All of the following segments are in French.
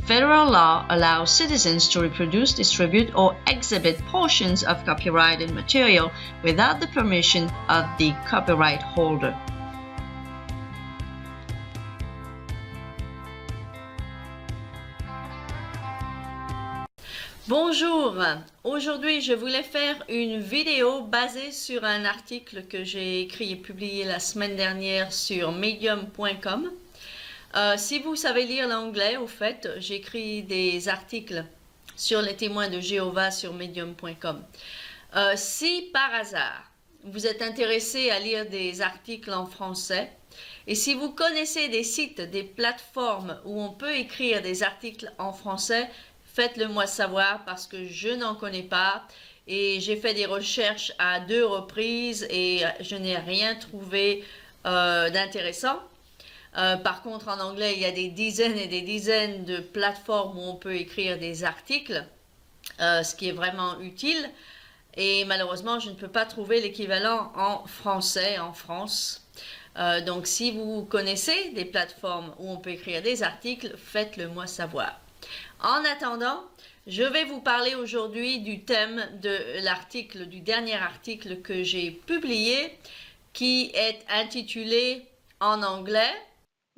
Federal law allows citizens to reproduce, distribute, or exhibit portions of copyrighted material without the permission of the copyright holder. Bonjour, aujourd'hui je voulais faire une vidéo basée sur un article que j'ai écrit et publié la semaine dernière sur medium.com. Si vous savez lire l'anglais, au fait, j'écris des articles sur les témoins de Jéhovah sur medium.com. Si par hasard vous êtes intéressé à lire des articles en français, et si vous connaissez des sites, des plateformes où on peut écrire des articles en français, faites-le moi savoir parce que je n'en connais pas et j'ai fait des recherches à 2 reprises et je n'ai rien trouvé d'intéressant. Par contre, en anglais, il y a des dizaines et des dizaines de plateformes où on peut écrire des articles, ce qui est vraiment utile. Et malheureusement, je ne peux pas trouver l'équivalent en français, en France. Donc, si vous connaissez des plateformes où on peut écrire des articles, faites-le moi savoir. En attendant, je vais vous parler aujourd'hui du thème de l'article, du dernier article que j'ai publié, qui est intitulé en anglais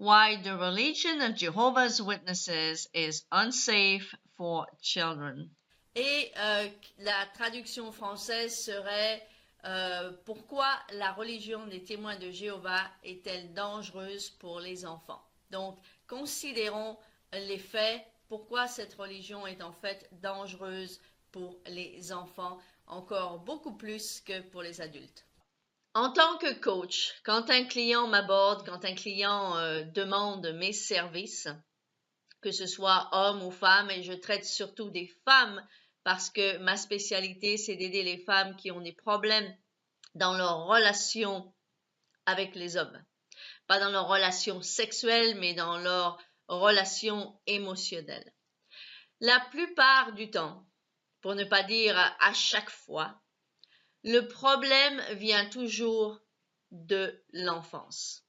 Why the Religion of Jehovah's Witnesses is Unsafe for Children. Et la traduction française serait Pourquoi la religion des témoins de Jéhovah est-elle dangereuse pour les enfants? Donc, considérons les faits. Pourquoi cette religion est en fait dangereuse pour les enfants, encore beaucoup plus que pour les adultes. En tant que coach, quand un client m'aborde, quand un client demande mes services, que ce soit homme ou femme, et je traite surtout des femmes parce que ma spécialité, c'est d'aider les femmes qui ont des problèmes dans leur relation avec les hommes. Pas dans leur relation sexuelle, mais dans leur relation émotionnelle. La plupart du temps, pour ne pas dire à chaque fois, le problème vient toujours de l'enfance.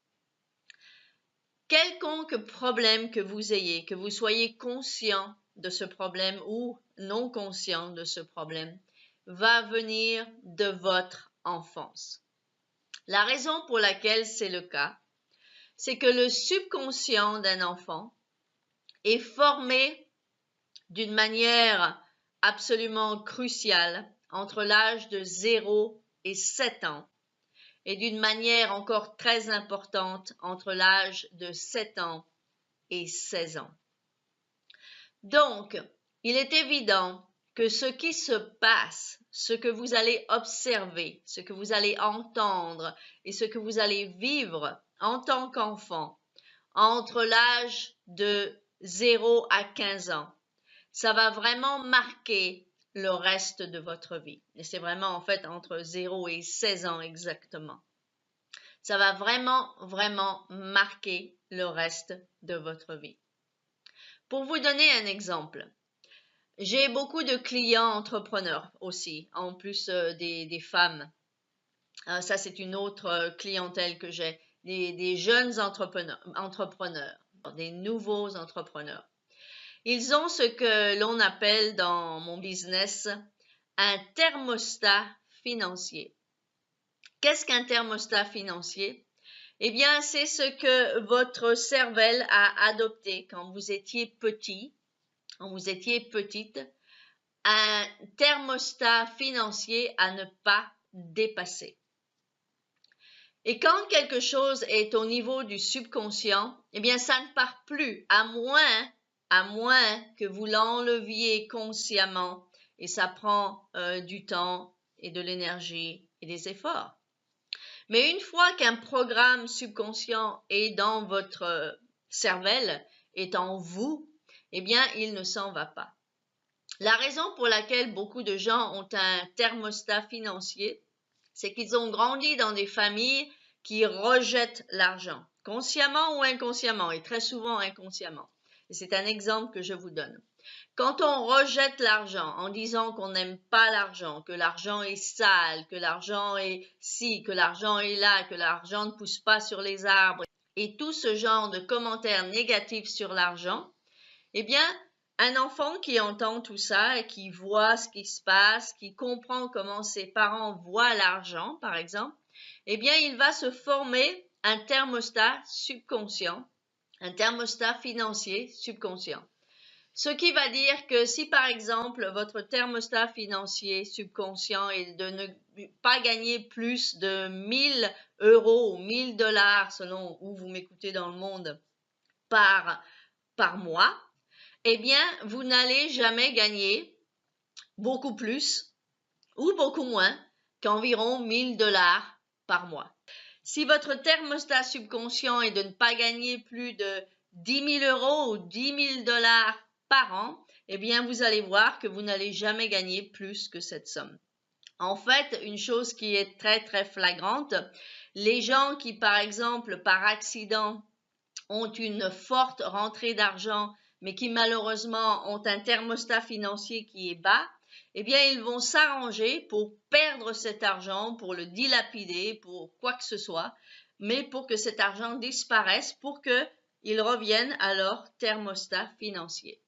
Quelconque problème que vous ayez, que vous soyez conscient de ce problème ou non conscient de ce problème, va venir de votre enfance. La raison pour laquelle c'est le cas, c'est que le subconscient d'un enfant est formé d'une manière absolument cruciale entre l'âge de 0 et 7 ans et d'une manière encore très importante entre l'âge de 7 ans et 16 ans. Donc, il est évident que ce qui se passe, ce que vous allez observer, ce que vous allez entendre et ce que vous allez vivre en tant qu'enfant entre l'âge de 0 à 15 ans, ça va vraiment marquer le reste de votre vie. Et c'est vraiment en fait entre 0 et 16 ans exactement. Ça va vraiment marquer le reste de votre vie. Pour vous donner un exemple, j'ai beaucoup de clients entrepreneurs aussi, en plus des femmes. Ça, c'est une autre clientèle que j'ai, des jeunes entrepreneurs, des nouveaux entrepreneurs. Ils ont ce que l'on appelle dans mon business un thermostat financier. Qu'est-ce qu'un thermostat financier? Eh bien, c'est ce que votre cervelle a adopté quand vous étiez petit, quand vous étiez petite, un thermostat financier à ne pas dépasser. Et quand quelque chose est au niveau du subconscient, eh bien, ça ne part plus, à moins que vous l'enleviez consciemment, et ça prend du temps et de l'énergie et des efforts. Mais une fois qu'un programme subconscient est dans votre cervelle, est en vous, eh bien, il ne s'en va pas. La raison pour laquelle beaucoup de gens ont un thermostat financier, c'est qu'ils ont grandi dans des familles qui rejettent l'argent, consciemment ou inconsciemment, et très souvent inconsciemment. Et c'est un exemple que je vous donne. Quand on rejette l'argent en disant qu'on n'aime pas l'argent, que l'argent est sale, que l'argent est ci, que l'argent est là, que l'argent ne pousse pas sur les arbres, et tout ce genre de commentaires négatifs sur l'argent, eh bien, Un enfant qui entend tout ça et qui voit ce qui se passe, qui comprend comment ses parents voient l'argent, par exemple, eh bien, il va se former un thermostat subconscient, un thermostat financier subconscient. Ce qui va dire que si, par exemple, votre thermostat financier subconscient est de ne pas gagner plus de 1000 euros ou 1000 dollars, selon où vous m'écoutez dans le monde, par mois, eh bien, vous n'allez jamais gagner beaucoup plus ou beaucoup moins qu'environ 1000 dollars par mois. Si votre thermostat subconscient est de ne pas gagner plus de 10 000 euros ou 10 000 dollars par an, eh bien, vous allez voir que vous n'allez jamais gagner plus que cette somme. En fait, une chose qui est très, très flagrante, les gens qui, par exemple, par accident, ont une forte rentrée d'argent, mais qui malheureusement ont un thermostat financier qui est bas, eh bien, ils vont s'arranger pour perdre cet argent, pour le dilapider, pour quoi que ce soit, mais pour que cet argent disparaisse, pour qu'ils reviennent à leur thermostat financier.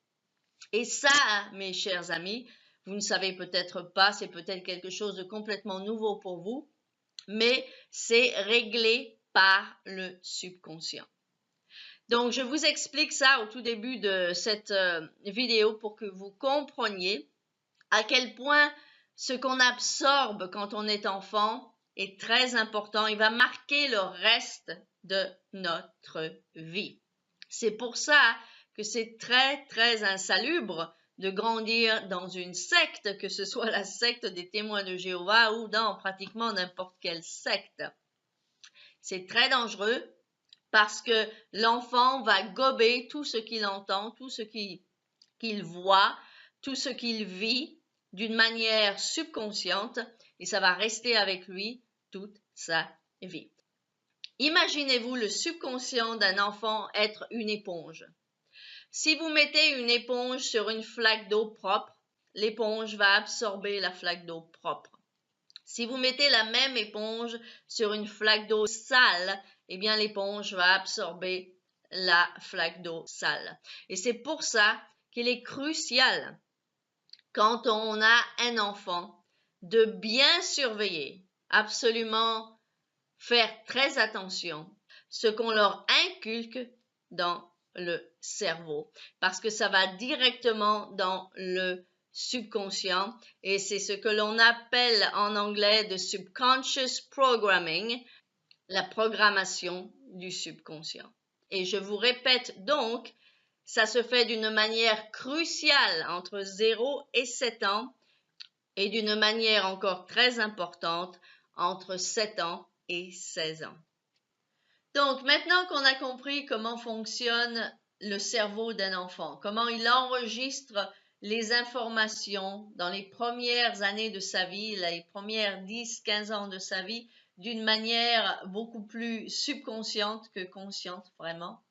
Et ça, mes chers amis, vous ne savez peut-être pas, c'est peut-être quelque chose de complètement nouveau pour vous, mais c'est réglé par le subconscient. Donc, je vous explique ça au tout début de cette vidéo pour que vous compreniez à quel point ce qu'on absorbe quand on est enfant est très important. Il va marquer le reste de notre vie. C'est pour ça que c'est très, très insalubre de grandir dans une secte, que ce soit la secte des témoins de Jéhovah ou dans pratiquement n'importe quelle secte. C'est très dangereux parce que l'enfant va gober tout ce qu'il entend, tout ce qu'il voit, tout ce qu'il vit d'une manière subconsciente et ça va rester avec lui toute sa vie. Imaginez-vous le subconscient d'un enfant être une éponge. Si vous mettez une éponge sur une flaque d'eau propre, l'éponge va absorber la flaque d'eau propre. Si vous mettez la même éponge sur une flaque d'eau sale, eh bien l'éponge va absorber la flaque d'eau sale. Et c'est pour ça qu'il est crucial, quand on a un enfant, de bien surveiller, absolument faire très attention ce qu'on leur inculque dans le cerveau, parce que ça va directement dans le subconscient et c'est ce que l'on appelle en anglais de subconscious programming, la programmation du subconscient. Et je vous répète donc, ça se fait d'une manière cruciale entre 0 et 7 ans et d'une manière encore très importante entre 7 ans et 16 ans. Donc, maintenant qu'on a compris comment fonctionne le cerveau d'un enfant, comment il enregistre les informations dans les premières années de sa vie, les premières 10-15 ans de sa vie, d'une manière beaucoup plus subconsciente que consciente, vraiment.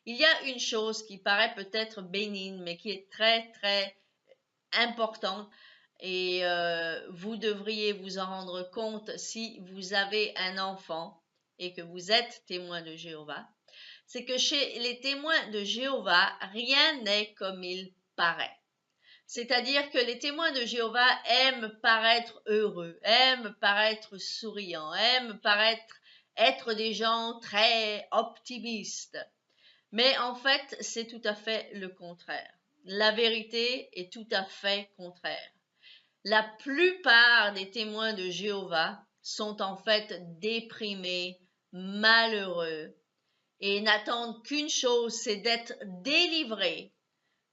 Il y a une chose qui paraît peut-être bénigne, mais qui est très, très importante et vous devriez vous en rendre compte si vous avez un enfant et que vous êtes témoin de Jéhovah, c'est que chez les témoins de Jéhovah, rien n'est comme il paraît. C'est-à-dire que les témoins de Jéhovah aiment paraître heureux, aiment paraître souriants, aiment paraître être des gens très optimistes. Mais en fait, c'est tout à fait le contraire. La vérité est tout à fait contraire. La plupart des témoins de Jéhovah sont en fait déprimés, malheureux et n'attendent qu'une chose, c'est d'être délivrés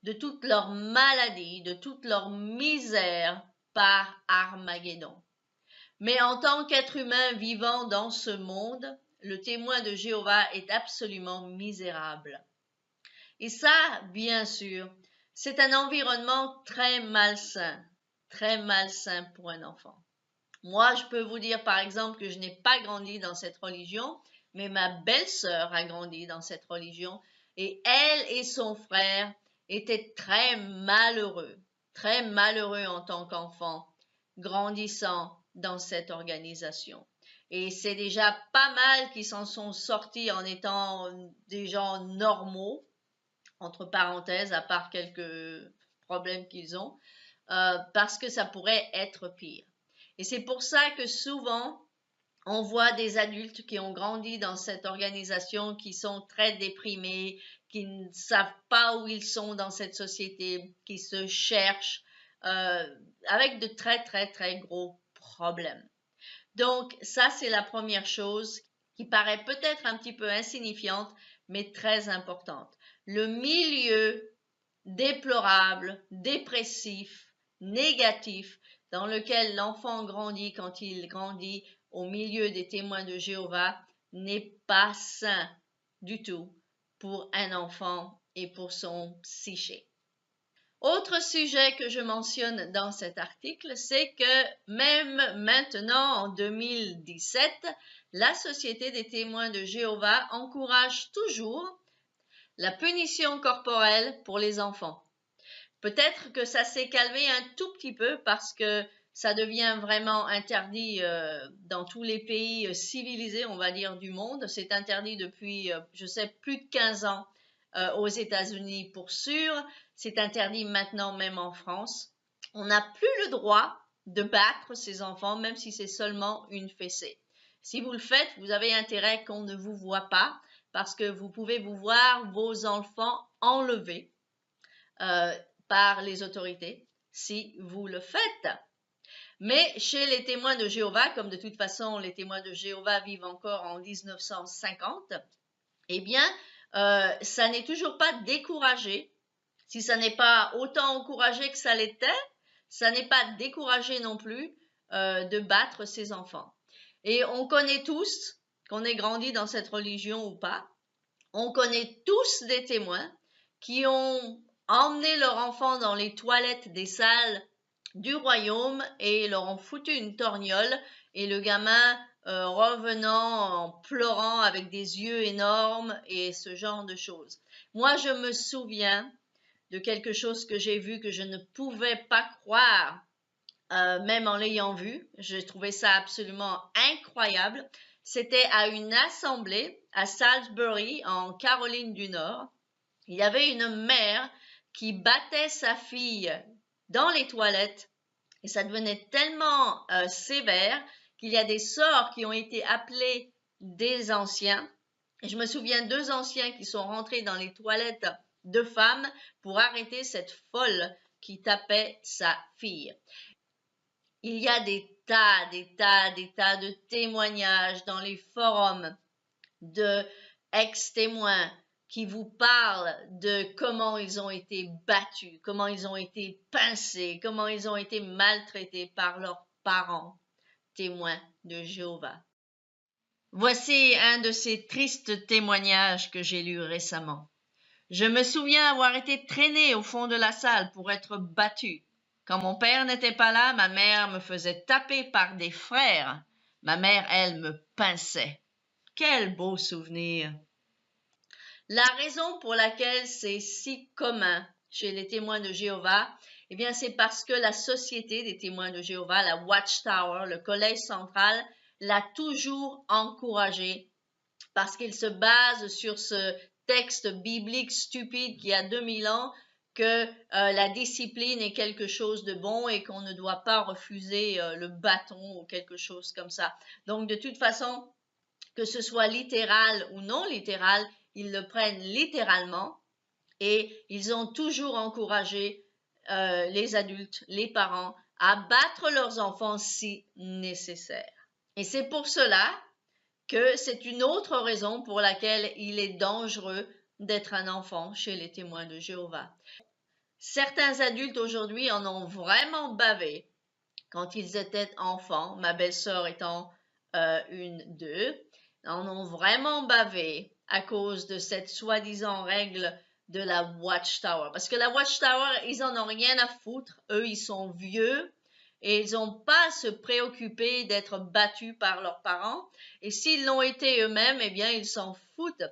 de toute leur maladie, de toute leur misère par Armageddon. Mais en tant qu'être humain vivant dans ce monde, le témoin de Jéhovah est absolument misérable. Et ça, bien sûr, c'est un environnement très malsain pour un enfant. Moi, je peux vous dire par exemple que je n'ai pas grandi dans cette religion, mais ma belle-sœur a grandi dans cette religion et elle et son frère étaient très malheureux en tant qu'enfants, grandissant dans cette organisation. Et c'est déjà pas mal qu'ils s'en sont sortis en étant des gens normaux, entre parenthèses, à part quelques problèmes qu'ils ont, parce que ça pourrait être pire. Et c'est pour ça que souvent, on voit des adultes qui ont grandi dans cette organisation, qui sont très déprimés, qui ne savent pas où ils sont dans cette société, qui se cherchent, avec de très, très, très gros problèmes. Donc, ça, c'est la première chose qui paraît peut-être un petit peu insignifiante, mais très importante. Le milieu déplorable, dépressif, négatif, dans lequel l'enfant grandit quand il grandit au milieu des témoins de Jéhovah, n'est pas sain du tout pour un enfant et pour son psyché. Autre sujet que je mentionne dans cet article, c'est que même maintenant, en 2017, la Société des témoins de Jéhovah encourage toujours la punition corporelle pour les enfants. Peut-être que ça s'est calmé un tout petit peu parce que ça devient vraiment interdit dans tous les pays civilisés, on va dire, du monde. C'est interdit depuis, je sais, plus de 15 ans aux États-Unis pour sûr. C'est interdit maintenant même en France. On n'a plus le droit de battre ses enfants, même si c'est seulement une fessée. Si vous le faites, vous avez intérêt qu'on ne vous voit pas parce que vous pouvez vous voir vos enfants enlevés par les autorités si vous le faites. Mais chez les témoins de Jéhovah, comme de toute façon les témoins de Jéhovah vivent encore en 1950, eh bien, ça n'est toujours pas découragé. Si ça n'est pas autant encouragé que ça l'était, ça n'est pas découragé non plus de battre ses enfants. Et on connaît tous, qu'on ait grandi dans cette religion ou pas, on connaît tous des témoins qui ont emmené leur enfant dans les toilettes des salles du royaume et leur ont foutu une torgnole et le gamin revenant en pleurant avec des yeux énormes et ce genre de choses. Moi, je me souviens de quelque chose que j'ai vu que je ne pouvais pas croire, même en l'ayant vu. J'ai trouvé ça absolument incroyable. C'était à une assemblée à Salisbury, en Caroline du Nord. Il y avait une mère qui battait sa fille dans les toilettes et ça devenait tellement sévère qu'il y a des sorts qui ont été appelés des anciens. Et je me souviens 2 anciens qui sont rentrés dans les toilettes de femmes pour arrêter cette folle qui tapait sa fille. Il y a des tas de témoignages dans les forums de ex-témoins qui vous parlent de comment ils ont été battus, comment ils ont été pincés, comment ils ont été maltraités par leurs parents, témoins de Jéhovah. Voici un de ces tristes témoignages que j'ai lus récemment. Je me souviens avoir été traîné au fond de la salle pour être battu. Quand mon père n'était pas là, ma mère me faisait taper par des frères. Ma mère, elle, me pinçait. Quel beau souvenir! La raison pour laquelle c'est si commun chez les témoins de Jéhovah, eh bien, c'est parce que la Société des témoins de Jéhovah, la Watchtower, le collège central, l'a toujours encouragé parce qu'il se base sur ce texte biblique stupide qui a 2000 ans que la discipline est quelque chose de bon et qu'on ne doit pas refuser le bâton ou quelque chose comme ça. Donc, de toute façon, que ce soit littéral ou non littéral, ils le prennent littéralement et ils ont toujours encouragé les adultes, les parents, à battre leurs enfants si nécessaire. Et c'est pour cela que c'est une autre raison pour laquelle il est dangereux d'être un enfant chez les témoins de Jéhovah. Certains adultes aujourd'hui en ont vraiment bavé quand ils étaient enfants, ma belle-sœur étant une d'eux, en ont vraiment bavé à cause de cette soi-disant règle de la Watchtower. Parce que la Watchtower, ils en ont rien à foutre. Eux, ils sont vieux et ils n'ont pas à se préoccuper d'être battus par leurs parents. Et s'ils l'ont été eux-mêmes, eh bien, ils s'en foutent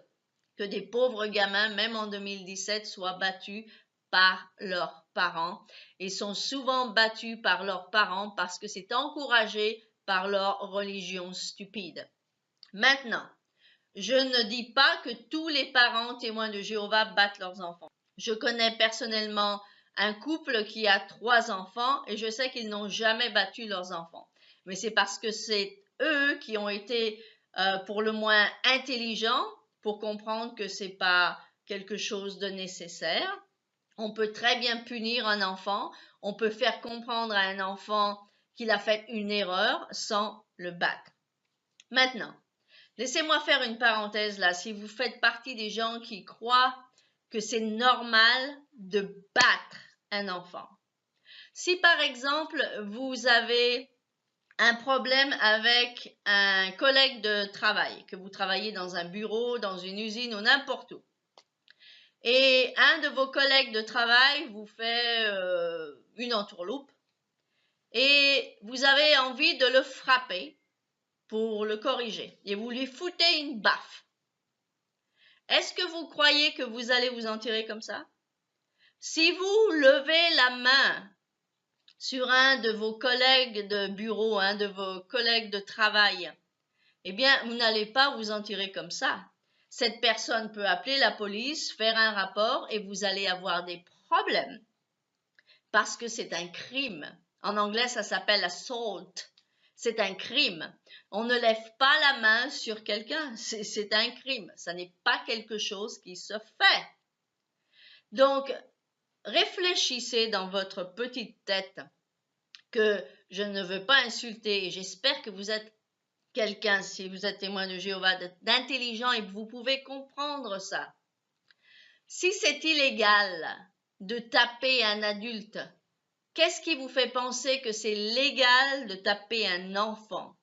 que des pauvres gamins, même en 2017, soient battus par leurs parents et sont souvent battus par leurs parents parce que c'est encouragé par leur religion stupide. Maintenant, je ne dis pas que tous les parents témoins de Jéhovah battent leurs enfants. Je connais personnellement un couple qui a 3 enfants et je sais qu'ils n'ont jamais battu leurs enfants. Mais c'est parce que c'est eux qui ont été pour le moins intelligents pour comprendre que c'est pas quelque chose de nécessaire. On peut très bien punir un enfant, on peut faire comprendre à un enfant qu'il a fait une erreur sans le battre. Maintenant, laissez-moi faire une parenthèse là. Si vous faites partie des gens qui croient que c'est normal de battre un enfant. Si par exemple, vous avez un problème avec un collègue de travail, que vous travaillez dans un bureau, dans une usine ou n'importe où, et un de vos collègues de travail vous fait une entourloupe et vous avez envie de le frapper pour le corriger et vous lui foutez une baffe. Est-ce que vous croyez que vous allez vous en tirer comme ça? Si vous levez la main sur un de vos collègues de bureau, un de vos collègues de travail, eh bien, vous n'allez pas vous en tirer comme ça. Cette personne peut appeler la police, faire un rapport et vous allez avoir des problèmes parce que c'est un crime. En anglais, ça s'appelle assault. C'est un crime. On ne lève pas la main sur quelqu'un. C'est un crime. Ça n'est pas quelque chose qui se fait. Donc, réfléchissez dans votre petite tête que je ne veux pas insulter et j'espère que vous êtes quelqu'un, si vous êtes témoin de Jéhovah, d'intelligent et que vous pouvez comprendre ça. Si c'est illégal de taper un adulte, qu'est-ce qui vous fait penser que c'est légal de taper un enfant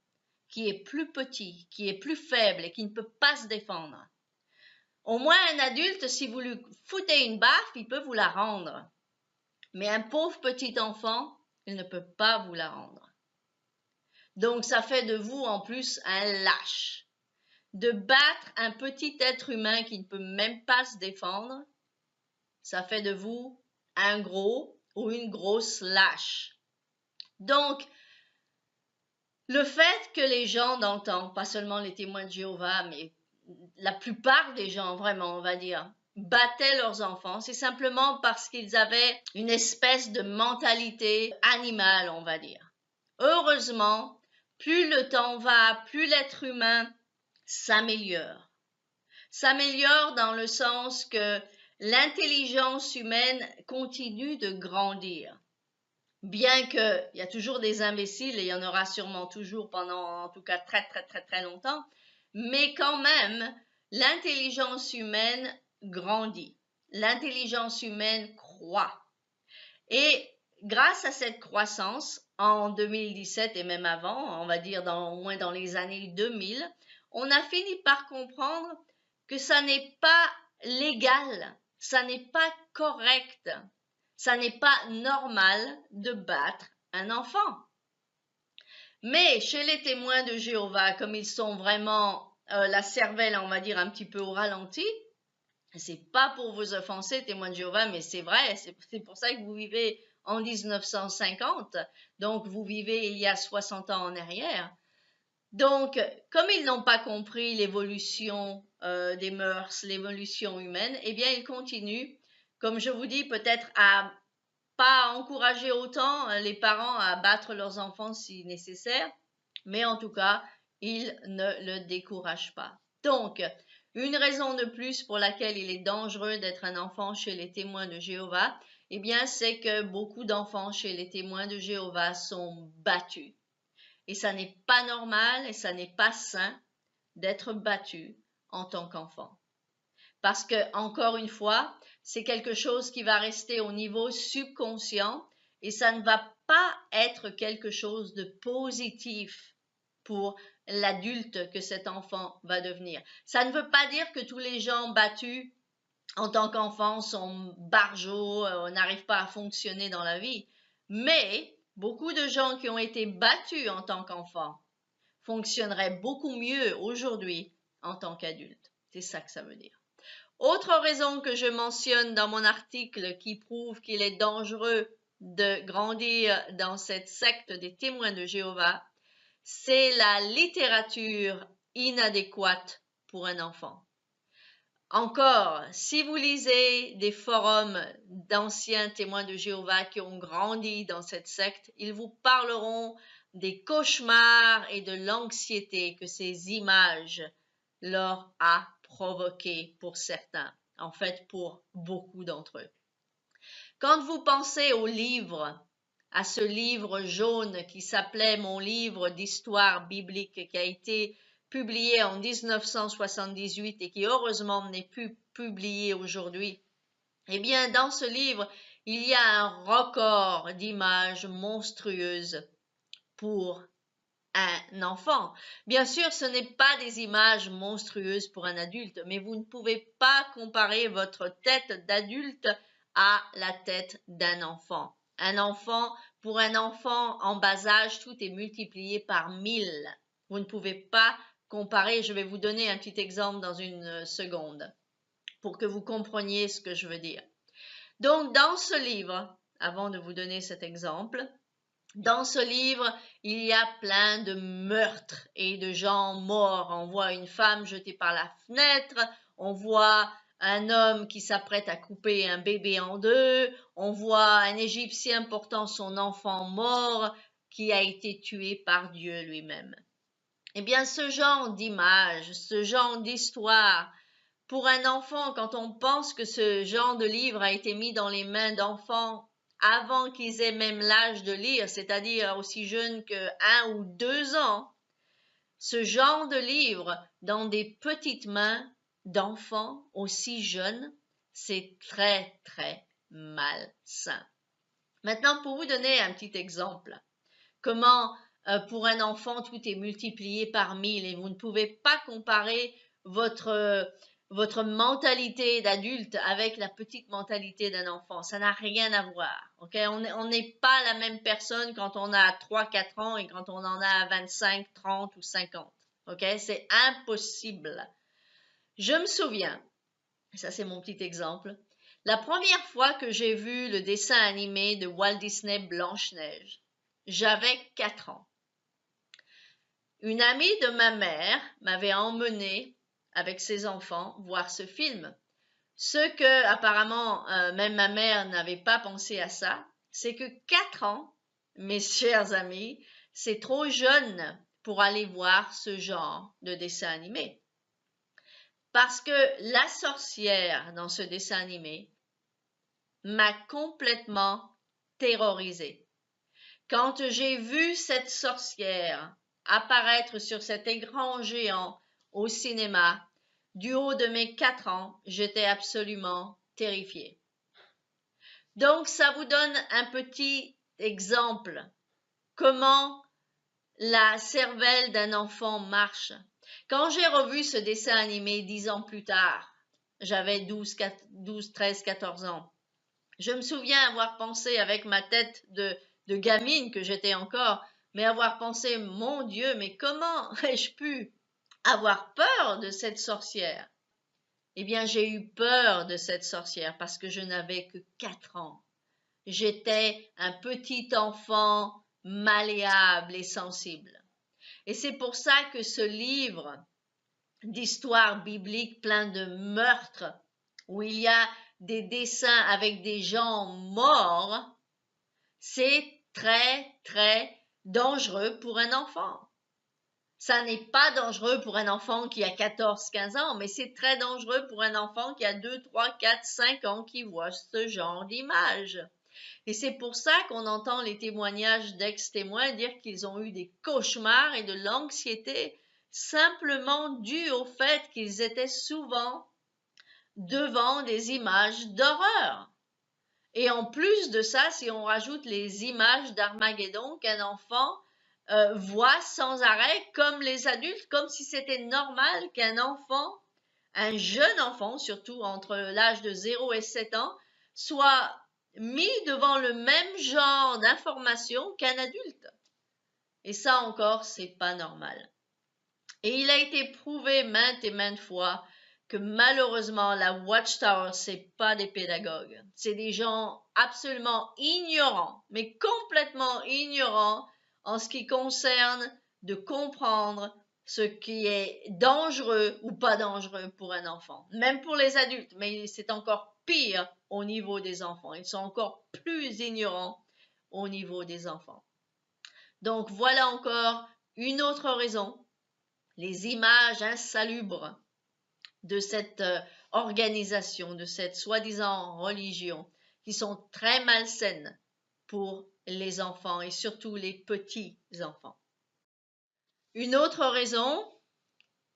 qui est plus petit, qui est plus faible et qui ne peut pas se défendre? Au moins un adulte, si vous lui foutez une baffe, il peut vous la rendre. Mais un pauvre petit enfant, il ne peut pas vous la rendre. Donc ça fait de vous en plus un lâche. De battre un petit être humain qui ne peut même pas se défendre, ça fait de vous un gros ou une grosse lâche. Donc, le fait que les gens d'antan, pas seulement les témoins de Jéhovah, mais la plupart des gens, vraiment, on va dire, battaient leurs enfants, c'est simplement parce qu'ils avaient une espèce de mentalité animale, on va dire. Heureusement, plus le temps va, plus l'être humain s'améliore. S'améliore dans le sens que l'intelligence humaine continue de grandir. Bien qu'il y a toujours des imbéciles, et il y en aura sûrement toujours pendant en tout cas très longtemps, mais quand même, l'intelligence humaine grandit. L'intelligence humaine croît. Et grâce à cette croissance, en 2017 et même avant, on va dire au moins dans les années 2000, on a fini par comprendre que ça n'est pas légal, ça n'est pas correct, ça n'est pas normal de battre un enfant. Mais chez les témoins de Jéhovah, comme ils sont vraiment la cervelle, on va dire, un petit peu au ralenti, c'est pas pour vous offenser, témoins de Jéhovah, mais c'est vrai, c'est pour ça que vous vivez en 1950, donc vous vivez il y a 60 ans en arrière. Donc, comme ils n'ont pas compris l'évolution des mœurs, l'évolution humaine, eh bien, ils continuent, comme je vous dis, peut-être à pas encourager autant les parents à battre leurs enfants si nécessaire, mais en tout cas, ils ne le découragent pas. Donc, une raison de plus pour laquelle il est dangereux d'être un enfant chez les témoins de Jéhovah, eh bien, c'est que beaucoup d'enfants chez les témoins de Jéhovah sont battus. Et ça n'est pas normal et ça n'est pas sain d'être battu en tant qu'enfant. Parce que, encore une fois, c'est quelque chose qui va rester au niveau subconscient et ça ne va pas être quelque chose de positif pour l'adulte que cet enfant va devenir. Ça ne veut pas dire que tous les gens battus en tant qu'enfants sont barjots, n'arrivent pas à fonctionner dans la vie. Mais beaucoup de gens qui ont été battus en tant qu'enfants fonctionneraient beaucoup mieux aujourd'hui en tant qu'adultes. C'est ça que ça veut dire. Autre raison que je mentionne dans mon article qui prouve qu'il est dangereux de grandir dans cette secte des témoins de Jéhovah, c'est la littérature inadéquate pour un enfant. Encore, si vous lisez des forums d'anciens témoins de Jéhovah qui ont grandi dans cette secte, ils vous parleront des cauchemars et de l'anxiété que ces images leur a provoqué pour certains, en fait pour beaucoup d'entre eux. Quand vous pensez au livre, à ce livre jaune qui s'appelait Mon livre d'histoire biblique, qui a été publié en 1978 et qui heureusement n'est plus publié aujourd'hui, eh bien dans ce livre, il y a un record d'images monstrueuses pour un enfant. Bien sûr, ce n'est pas des images monstrueuses pour un adulte, mais vous ne pouvez pas comparer votre tête d'adulte à la tête d'un enfant. Pour un enfant en bas âge, tout est multiplié par 1000. Vous ne pouvez pas comparer. Je vais vous donner un petit exemple dans une seconde pour que vous compreniez ce que je veux dire. Donc, dans ce livre, avant de vous donner cet exemple, dans ce livre, il y a plein de meurtres et de gens morts. On voit une femme jetée par la fenêtre, on voit un homme qui s'apprête à couper un bébé en deux, on voit un Égyptien portant son enfant mort qui a été tué par Dieu lui-même. Eh bien, ce genre d'image, ce genre d'histoire, pour un enfant, quand on pense que ce genre de livre a été mis dans les mains d'enfants avant qu'ils aient même l'âge de lire, c'est-à-dire aussi jeunes que 1 ou 2 ans, ce genre de livre dans des petites mains d'enfants aussi jeunes, c'est très très malsain. Maintenant, pour vous donner un petit exemple, comment pour un enfant tout est multiplié par 1000 et vous ne pouvez pas comparer votre mentalité d'adulte avec la petite mentalité d'un enfant. Ça n'a rien à voir. Okay? On n'est pas la même personne quand on a 3-4 ans et quand on en a 25, 30 ou 50. Okay? C'est impossible. Je me souviens, ça c'est mon petit exemple, la première fois que j'ai vu le dessin animé de Walt Disney Blanche-Neige, j'avais 4 ans. Une amie de ma mère m'avait emmenée avec ses enfants voir ce film. Ce que, apparemment, même ma mère n'avait pas pensé à ça, c'est que 4 ans, mes chers amis, c'est trop jeune pour aller voir ce genre de dessin animé. Parce que la sorcière dans ce dessin animé m'a complètement terrorisée. Quand j'ai vu cette sorcière apparaître sur cet écran géant au cinéma, du haut de mes 4 ans, j'étais absolument terrifiée. Donc, ça vous donne un petit exemple comment la cervelle d'un enfant marche. Quand j'ai revu ce dessin animé 10 ans plus tard, j'avais 12, 13, 14 ans, je me souviens avoir pensé avec ma tête de gamine que j'étais encore, mais avoir pensé, mon Dieu, mais comment ai-je pu avoir peur de cette sorcière? Eh bien, j'ai eu peur de cette sorcière parce que je n'avais que 4 ans. J'étais un petit enfant malléable et sensible. Et c'est pour ça que ce livre d'histoire biblique plein de meurtres, où il y a des dessins avec des gens morts, c'est très, très dangereux pour un enfant. Ça n'est pas dangereux pour un enfant qui a 14, 15 ans, mais c'est très dangereux pour un enfant qui a 2, 3, 4, 5 ans qui voit ce genre d'image. Et c'est pour ça qu'on entend les témoignages d'ex-témoins dire qu'ils ont eu des cauchemars et de l'anxiété simplement dû au fait qu'ils étaient souvent devant des images d'horreur. Et en plus de ça, si on rajoute les images d'Armageddon qu'un enfant voit sans arrêt, comme les adultes, comme si c'était normal qu'un enfant, un jeune enfant, surtout entre l'âge de 0 et 7 ans, soit mis devant le même genre d'informations qu'un adulte. Et ça encore, c'est pas normal. Et il a été prouvé maintes et maintes fois que malheureusement, la Watchtower, c'est pas des pédagogues. C'est des gens absolument ignorants, mais complètement ignorants en ce qui concerne de comprendre ce qui est dangereux ou pas dangereux pour un enfant, même pour les adultes, mais c'est encore pire au niveau des enfants. Ils sont encore plus ignorants au niveau des enfants. Donc voilà encore une autre raison, les images insalubres de cette organisation, de cette soi-disant religion, qui sont très malsaines pour les enfants et surtout les petits enfants. Une autre raison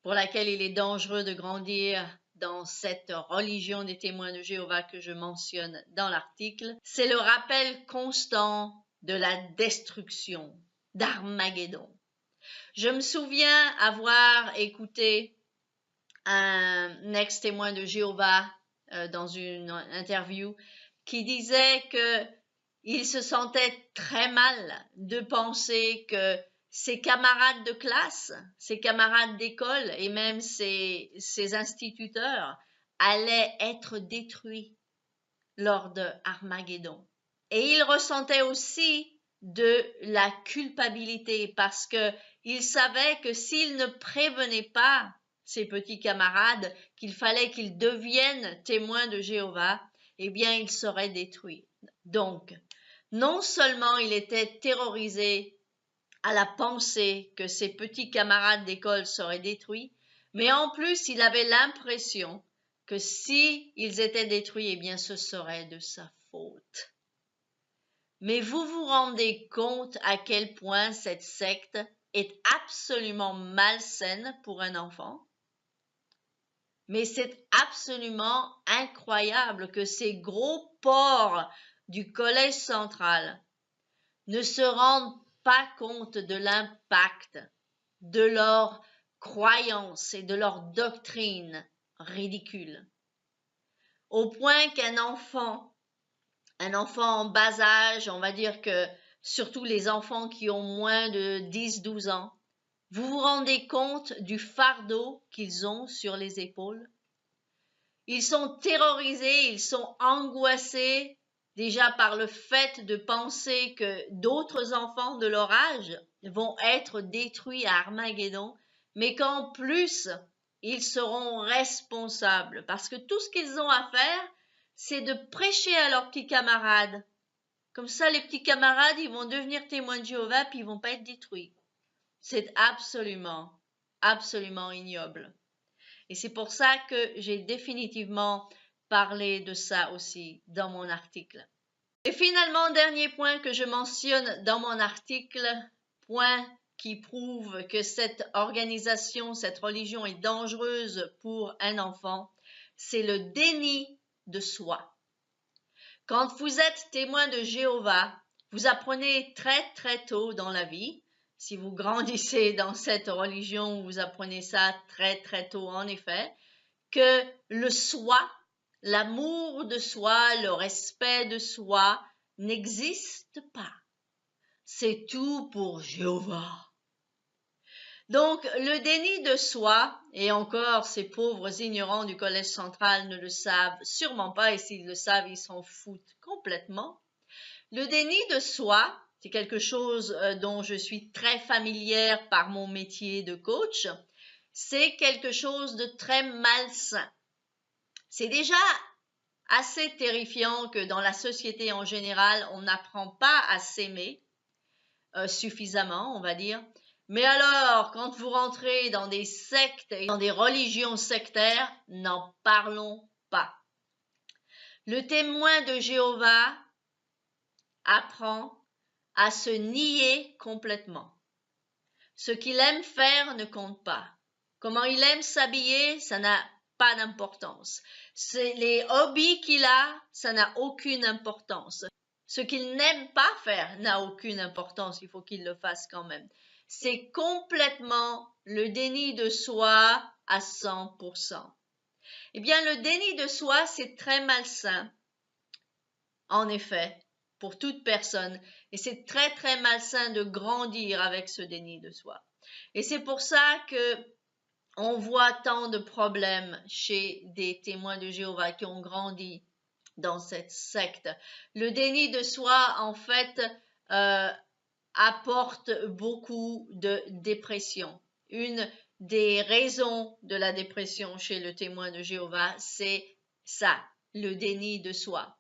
pour laquelle il est dangereux de grandir dans cette religion des témoins de Jéhovah que je mentionne dans l'article, c'est le rappel constant de la destruction, d'Armageddon. Je me souviens avoir écouté un ex-témoin de Jéhovah dans une interview qui disait que il se sentait très mal de penser que ses camarades de classe, ses camarades d'école et même ses instituteurs allaient être détruits lors de Armageddon. Et il ressentait aussi de la culpabilité parce que il savait que s'il ne prévenait pas ses petits camarades qu'il fallait qu'ils deviennent témoins de Jéhovah, eh bien ils seraient détruits. Donc, non seulement il était terrorisé à la pensée que ses petits camarades d'école seraient détruits, mais en plus il avait l'impression que si ils étaient détruits, eh bien ce serait de sa faute. Mais vous vous rendez compte à quel point cette secte est absolument malsaine pour un enfant? Mais c'est absolument incroyable que ces gros porcs du collège central ne se rendent pas compte de l'impact de leurs croyances et de leurs doctrines ridicules. Au point qu'un enfant en bas âge, on va dire que surtout les enfants qui ont moins de 10-12 ans, vous vous rendez compte du fardeau qu'ils ont sur les épaules? Ils sont terrorisés, ils sont angoissés déjà par le fait de penser que d'autres enfants de leur âge vont être détruits à Armageddon, mais qu'en plus, ils seront responsables parce que tout ce qu'ils ont à faire, c'est de prêcher à leurs petits camarades. Comme ça, les petits camarades, ils vont devenir témoins de Jéhovah puis ils vont pas être détruits. C'est absolument, absolument ignoble. Et c'est pour ça que j'ai définitivement parlé de ça aussi dans mon article. Et finalement, dernier point que je mentionne dans mon article, point qui prouve que cette organisation, cette religion est dangereuse pour un enfant, c'est le déni de soi. Quand vous êtes témoin de Jéhovah, vous apprenez très très tôt dans la vie, si vous grandissez dans cette religion, vous apprenez ça très très tôt en effet, que le soi, l'amour de soi, le respect de soi n'existe pas. C'est tout pour Jéhovah. Donc, le déni de soi, et encore ces pauvres ignorants du collège central ne le savent sûrement pas, et s'ils le savent, ils s'en foutent complètement. Le déni de soi, c'est quelque chose dont je suis très familière par mon métier de coach, c'est quelque chose de très malsain. C'est déjà assez terrifiant que dans la société en général, on n'apprend pas à s'aimer suffisamment, on va dire. Mais alors, quand vous rentrez dans des sectes et dans des religions sectaires, n'en parlons pas. Le témoin de Jéhovah apprend à se nier complètement. Ce qu'il aime faire ne compte pas. Comment il aime s'habiller, ça n'a pas d'importance. Les hobbies qu'il a, ça n'a aucune importance. Ce qu'il n'aime pas faire n'a aucune importance, il faut qu'il le fasse quand même. C'est complètement le déni de soi à 100%. Eh bien, le déni de soi, c'est très malsain, en effet, pour toute personne. Et c'est très, très malsain de grandir avec ce déni de soi. Et c'est pour ça que on voit tant de problèmes chez des témoins de Jéhovah qui ont grandi dans cette secte. Le déni de soi, en fait, apporte beaucoup de dépression. une des raisons de la dépression chez le témoin de Jéhovah, c'est ça, le déni de soi.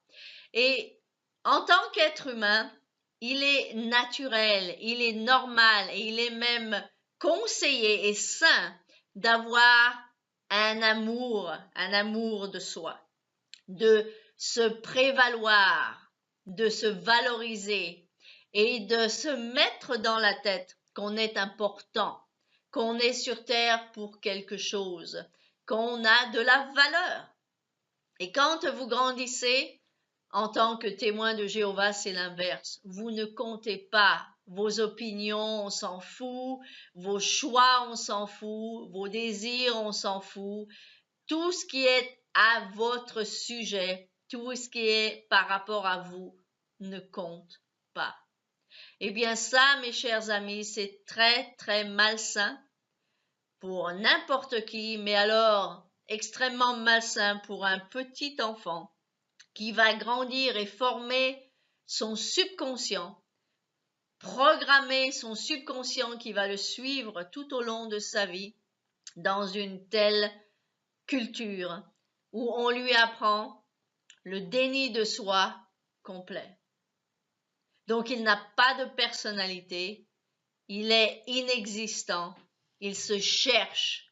Et en tant qu'être humain, il est naturel, il est normal et il est même conseillé et sain d'avoir un amour de soi, de se prévaloir, de se valoriser et de se mettre dans la tête qu'on est important, qu'on est sur terre pour quelque chose, qu'on a de la valeur. Et quand vous grandissez, en tant que témoin de Jéhovah, c'est l'inverse. Vous ne comptez pas. Vos opinions, on s'en fout. Vos choix, on s'en fout. Vos désirs, on s'en fout. Tout ce qui est à votre sujet, tout ce qui est par rapport à vous, ne compte pas. Eh bien ça, mes chers amis, c'est très, très malsain pour n'importe qui, mais alors extrêmement malsain pour un petit enfant qui va grandir et former son subconscient, programmer son subconscient qui va le suivre tout au long de sa vie dans une telle culture où on lui apprend le déni de soi complet. Donc il n'a pas de personnalité, il est inexistant, il se cherche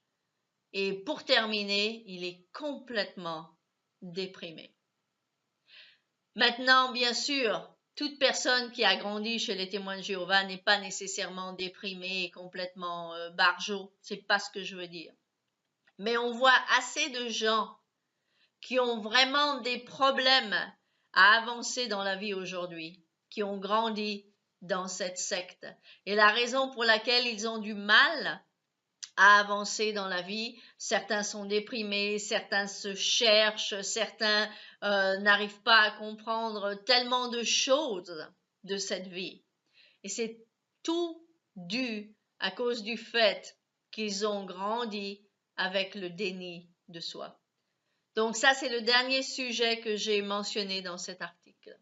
et pour terminer, il est complètement déprimé. Maintenant, bien sûr, toute personne qui a grandi chez les témoins de Jéhovah n'est pas nécessairement déprimée et complètement barjot, c'est pas ce que je veux dire. Mais on voit assez de gens qui ont vraiment des problèmes à avancer dans la vie aujourd'hui, qui ont grandi dans cette secte. Et la raison pour laquelle ils ont du mal à avancer dans la vie, certains sont déprimés, certains se cherchent, certains n'arrivent pas à comprendre tellement de choses de cette vie. Et c'est tout dû à cause du fait qu'ils ont grandi avec le déni de soi. Donc ça, c'est le dernier sujet que j'ai mentionné dans cet article.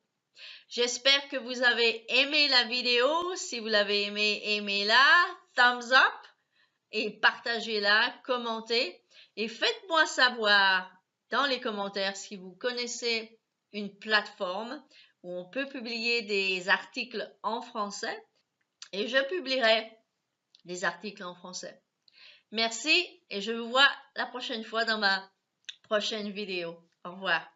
J'espère que vous avez aimé la vidéo. Si vous l'avez aimé, aimez-la, thumbs up et partagez-la, commentez et faites-moi savoir dans les commentaires si vous connaissez une plateforme où on peut publier des articles en français et je publierai des articles en français. Merci et je vous vois la prochaine fois dans ma prochaine vidéo. Au revoir.